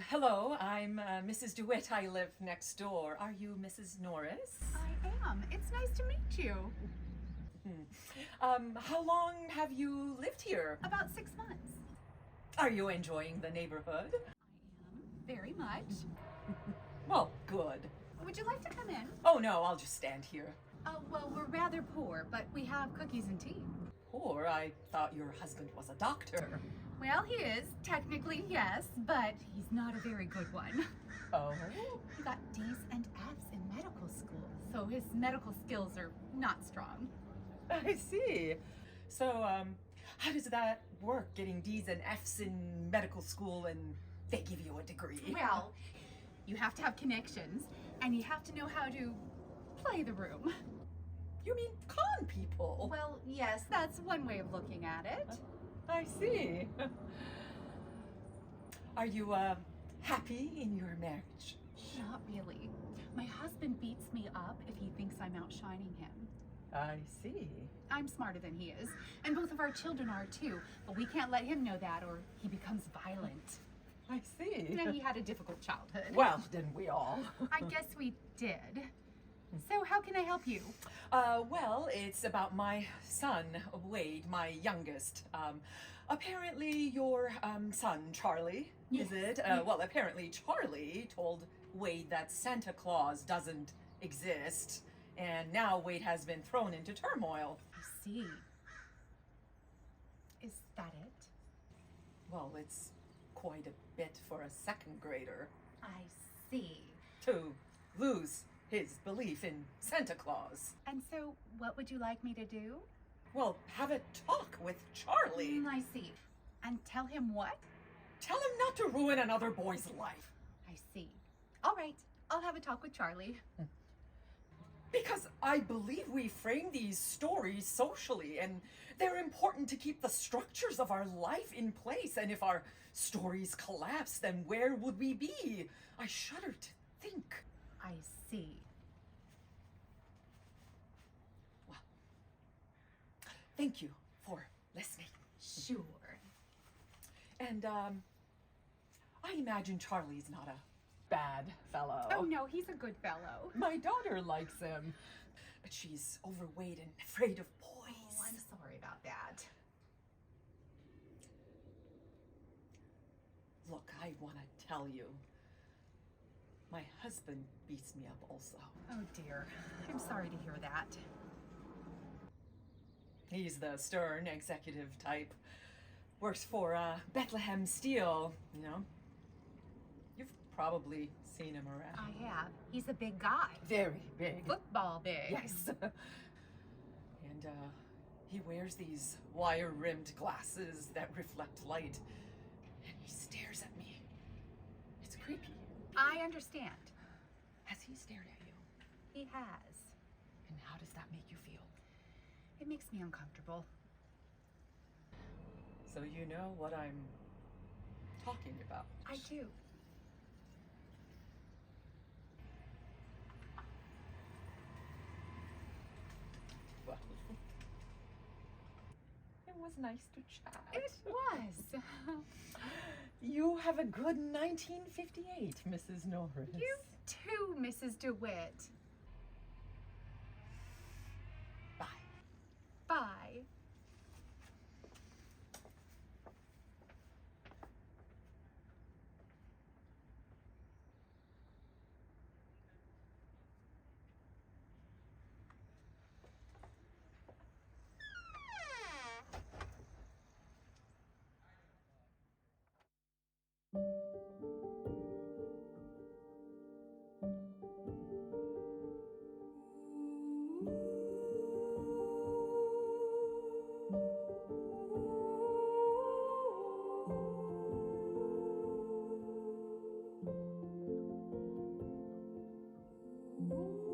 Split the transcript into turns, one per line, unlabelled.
Hello, I'm Mrs. DeWitt. I live next door. Are you Mrs. Norris?
I am. It's nice to meet you.
How long have you lived here?
About 6 months.
Are you enjoying the neighborhood?
I am. Very much.
Well, good.
Would you like to come in?
Oh no, I'll just stand here.
Oh, well, we're rather poor, but we have cookies and tea.
Poor, I thought your husband was a doctor.
Well, he is. Technically, yes, but he's not a very good one.
Oh?
He got D's and F's in medical school, so his medical skills are not strong.
I see. So, how does that work, getting D's and F's in medical school and they give you a degree?
Well, you have to have connections, and you have to know how to play the room.
You mean con people?
Well, yes, that's one way of looking at it.
I see. Are you, happy in your marriage?
Not really. My husband beats me up if he thinks I'm outshining him.
I see.
I'm smarter than he is, and both of our children are too, but we can't let him know that or he becomes violent.
I see.
And he had a difficult childhood.
Well, didn't we all?
I guess we did. So how can I help you?
Well, it's about my son, Wade, my youngest. Apparently your, son, Charlie, is it? Well, apparently Charlie told Wade that Santa Claus doesn't exist, and now Wade has been thrown into turmoil.
I see. Is that it?
Well, it's quite a bit for a second grader
I see.
to lose his belief in Santa Claus.
And so what would you like me to do?
Well, have a talk with Charlie.
I see. And tell him what?
Tell him not to ruin another boy's life.
I see. All right. I'll have a talk with Charlie.
Because I believe we frame these stories socially, and they're important to keep the structures of our life in place. And if our stories collapse, then where would we be? I shudder to think.
I see.
Well, thank you for listening.
Sure.
And, I imagine Charlie's not a bad fellow.
Oh, no, he's a good fellow.
My daughter likes him, but she's overweight and afraid of boys.
Oh, I'm sorry about that.
Look, I want to tell you, my husband beats me up also.
Oh, dear. I'm sorry to hear that.
He's the stern executive type. Works for Bethlehem Steel, you know. You've probably seen him around.
I have. He's a big guy.
Very big.
Football big.
Yes. And he wears these wire-rimmed glasses that reflect light. And he stares at me. It's creepy.
I understand.
Has he stared at you?
He has.
And how does that make you feel?
It makes me uncomfortable.
So you know what I'm talking about.
I do.
Well, it was nice to chat.
It was.
You have a good 1958, Mrs. Norris.
You too, Mrs. DeWitt.
Bye.
Bye. Ooh.